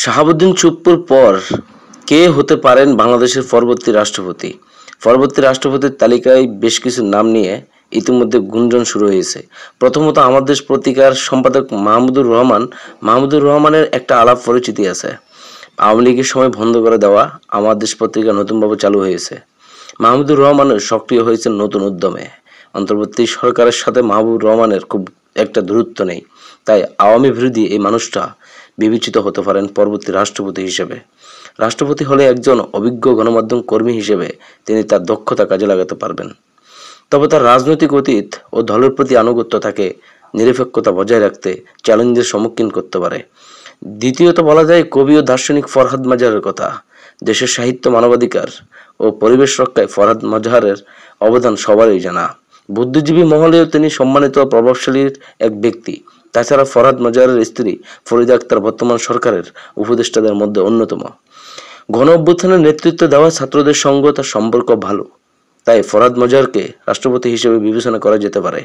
শাহাবুদ্দিন চুপ্পুর পর কে হতে পারেন বাংলাদেশের পরবর্তী রাষ্ট্রপতি? পরবর্তী রাষ্ট্রপতির তালিকায় বেশ কিছু নাম নিয়ে ইতিমধ্যে গুঞ্জন শুরু হয়েছে। প্রথমত আমার দেশ পত্রিকার সম্পাদক মাহমুদুর রহমানের একটা আলাপ পরিচিতি আছে। আওয়ামী লীগের সময় বন্ধ করে দেওয়া আমার দেশ পত্রিকা নতুনভাবে চালু হয়েছে। মাহমুদুর রহমানের সক্রিয় হয়েছেন নতুন উদ্যমে। অন্তর্বর্তী সরকারের সাথে মাহমুদুর রহমানের খুব একটা দূরত্ব নেই, তাই আওয়ামী বিরোধী এই মানুষটা বিবেচিত হতে পারেন পরবর্তী রাষ্ট্রপতি হিসেবে। রাষ্ট্রপতি হলে একজন অভিজ্ঞ গণমাধ্যম কর্মী হিসেবে তিনি তার দক্ষতা কাজে লাগাতে পারবেন। তবে তার রাজনৈতিক অতীত ও দলের প্রতি আনুগত্য তাকে নিরপেক্ষতা বজায় রাখতে চ্যালেঞ্জের সম্মুখীন করতে পারে। দ্বিতীয়ত বলা যায় কবি ও দার্শনিক ফরহাদ মাজারের কথা। দেশের সাহিত্য, মানবাধিকার ও পরিবেশ রক্ষায় ফরহাদ মাজারের অবদান সবারই জানা। বুদ্ধিজীবী মহলেও তিনি সম্মানিত ও প্রভাবশালীর এক ব্যক্তি। তাছাড়া ফরহাদ মাজারের স্ত্রী ফরিদা আক্তার বর্তমান সরকারের উপদেষ্টাদের মধ্যে অন্যতম। গণ অভ্যুত্থানের নেতৃত্ব দেওয়া ছাত্রদের সঙ্গে তার সম্পর্ক ভালো, তাই ফরহাদ মাজারকে রাষ্ট্রপতি হিসেবে বিবেচনা করা যেতে পারে।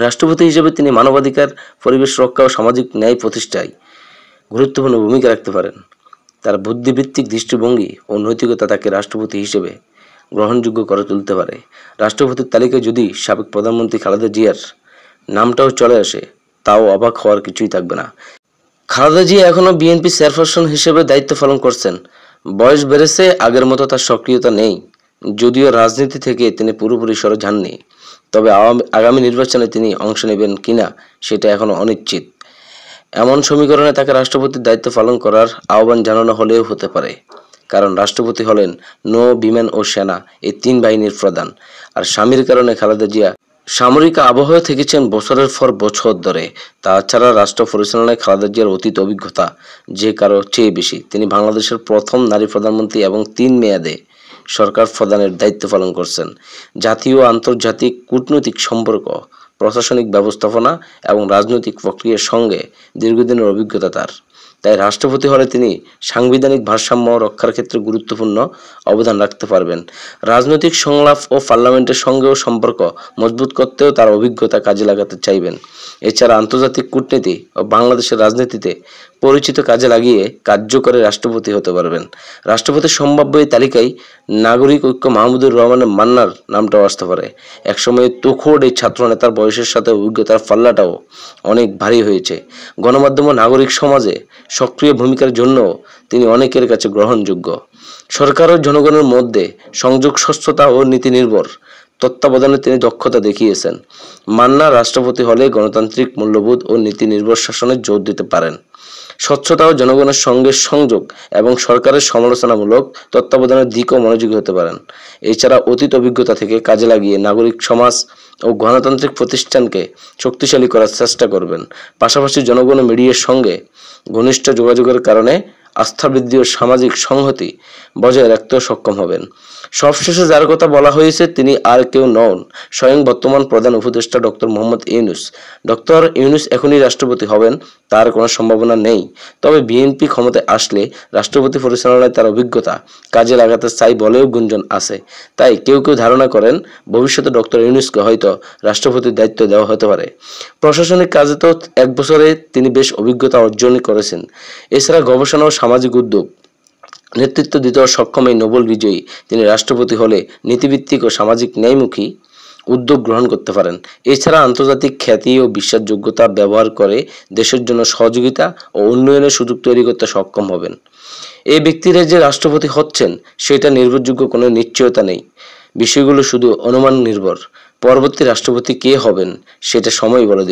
রাষ্ট্রপতি হিসেবে তিনি মানবাধিকার, পরিবেশ রক্ষা ও সামাজিক ন্যায় প্রতিষ্ঠায় গুরুত্বপূর্ণ ভূমিকা রাখতে পারেন। তার বুদ্ধিভিত্তিক দৃষ্টিভঙ্গি ও নৈতিকতা তাকে রাষ্ট্রপতি হিসেবে গ্রহণযোগ্য করে তুলতে পারে। রাষ্ট্রপতির তালিকায় যদি সাবেক প্রধানমন্ত্রী খালেদা জিয়ার নামটাও চলে আসে, তাও অবাক হওয়ার কিছুই থাকবে না। খালেদা জিয়া এখনও বিএনপি চেয়ারপারসন হিসেবে দায়িত্ব পালন করছেন। বয়স বেড়েছে, আগের মতো তার সক্রিয়তা নেই। যদিও রাজনীতি থেকে তিনি পুরোপুরি সরে যাননি, তবে আগামী নির্বাচনে তিনি অংশ নেবেন কিনা সেটা এখনও অনিশ্চিত। এমন সমীকরণে তাকে রাষ্ট্রপতির দায়িত্ব পালন করার আহ্বান জানানো হলেও হতে পারে, কারণ রাষ্ট্রপতি হলেন নৌ, বিমান ও সেনা এই তিন বাহিনীর প্রধান। আর স্বামীর কারণে খালেদা জিয়া সামরিক আবহাওয়া থেকেছেন বছরের পর বছর ধরে। তাছাড়া রাষ্ট্র পরিচালনায় খালেদা জিয়ার অতীত অভিজ্ঞতা যে কারো চেয়ে বেশি। তিনি বাংলাদেশের প্রথম নারী প্রধানমন্ত্রী এবং 3 মেয়াদে সরকার প্রধানের দায়িত্ব পালন করছেন। জাতীয় ও আন্তর্জাতিক কূটনৈতিক সম্পর্ক, প্রশাসনিক ব্যবস্থাপনা এবং রাজনৈতিক প্রক্রিয়ার সঙ্গে দীর্ঘদিনের অভিজ্ঞতা তার। তাই রাষ্ট্রপতি হলে তিনি সাংবিধানিক ভারসাম্য রক্ষার ক্ষেত্রে গুরুত্বপূর্ণ অবদান রাখতে পারবেন। রাজনৈতিক সংলাপ ও পার্লামেন্টের সঙ্গেও সম্পর্ক মজবুত করতেও তার অভিজ্ঞতা কাজে লাগাতে চাইবেন। এছাড়া আন্তর্জাতিক কূটনীতি ও বাংলাদেশের রাজনীতিতে পরিচিত কাজে লাগিয়ে কার্যকরী রাষ্ট্রপতি হতে পারবেন। রাষ্ট্রপতির সম্ভাব্য এই তালিকায় নাগরিক ঐক্য মাহমুদুর রহমানের মান্নার নামটাও আসতে পারে। একসময় তুখোড় এই ছাত্র নেতার বয়সের সাথে অভিজ্ঞতার পাল্লাটাও অনেক ভারী হয়েছে। গণমাধ্যম ও নাগরিক সমাজে সক্রিয় ভূমিকার জন্য তিনি অনেকের কাছে গ্রহণযোগ্য। সরকার ও জনগণের মধ্যে সংযোগ, স্বচ্ছতা ও নীতি নির্ভর তত্ত্বাবধানে তিনি দক্ষতা দেখিয়েছেন। মান্না রাষ্ট্রপতি হলে গণতান্ত্রিক মূল্যবোধ ও নীতি নির্ভর শাসনে জোর দিতে পারেন। স্বচ্ছতা ও জনগণের সঙ্গে সংযোগ এবং সরকারের সমালোচনামূলক তত্ত্বাবধানের দিকও মনোযোগী হতে পারেন। এছাড়া অতীত অভিজ্ঞতা থেকে কাজে লাগিয়ে নাগরিক সমাজ ও গণতান্ত্রিক প্রতিষ্ঠানকে শক্তিশালী করার চেষ্টা করবেন। পাশাপাশি জনগণ ও মিডিয়ার সঙ্গে ঘনিষ্ঠ যোগাযোগের কারণে আস্থা বৃদ্ধি ও সামাজিক সংহতি বজায় রাখতেও সক্ষম হবেন। সবশেষে যার কথা বলা হয়েছে তিনি আর কেউ নন, স্বয়ং বর্তমান প্রধান উপদেষ্টা ডক্টর মোহাম্মদ ইউনূস। ডক্টর ইউনূস এখনই রাষ্ট্রপতি হবেন তার কোনো সম্ভাবনা নেই, তবে বিএনপি ক্ষমতায় আসলে রাষ্ট্রপতি পরিচালনায় তার অভিজ্ঞতা কাজে লাগাতে চাই বলেও গুঞ্জন আছে। তাই কেউ কেউ ধারণা করেন ভবিষ্যতে ডক্টর ইউনূসকে হয়তো রাষ্ট্রপতির দায়িত্ব দেওয়া হতে পারে। প্রশাসনিক কাজে তো 1 বছরে তিনি বেশ অভিজ্ঞতা অর্জন করেছেন। এছাড়া গবেষণা ও সামাজিক উদ্যোগ নেতৃত্ব দিতেও সক্ষম এই নোবেল বিজয়ী তিনি রাষ্ট্রপতি হলে নীতিভিত্তিক ও সামাজিক ন্যায়মুখী উদ্যোগ গ্রহণ করতে পারেন। এছাড়া আন্তর্জাতিক খ্যাতি ও বিশ্বাসযোগ্যতা ব্যবহার করে দেশের জন্য সহযোগিতা ও উন্নয়নের সুযোগ তৈরি করতে সক্ষম হবেন। এই ব্যক্তিরা যে রাষ্ট্রপতি হচ্ছেন সেটা নির্ভরযোগ্য কোনো নিশ্চয়তা নেই। বিষয়গুলো শুধু অনুমান নির্ভর। পরবর্তী রাষ্ট্রপতি কে হবেন সেটা সময় বলে দেবে।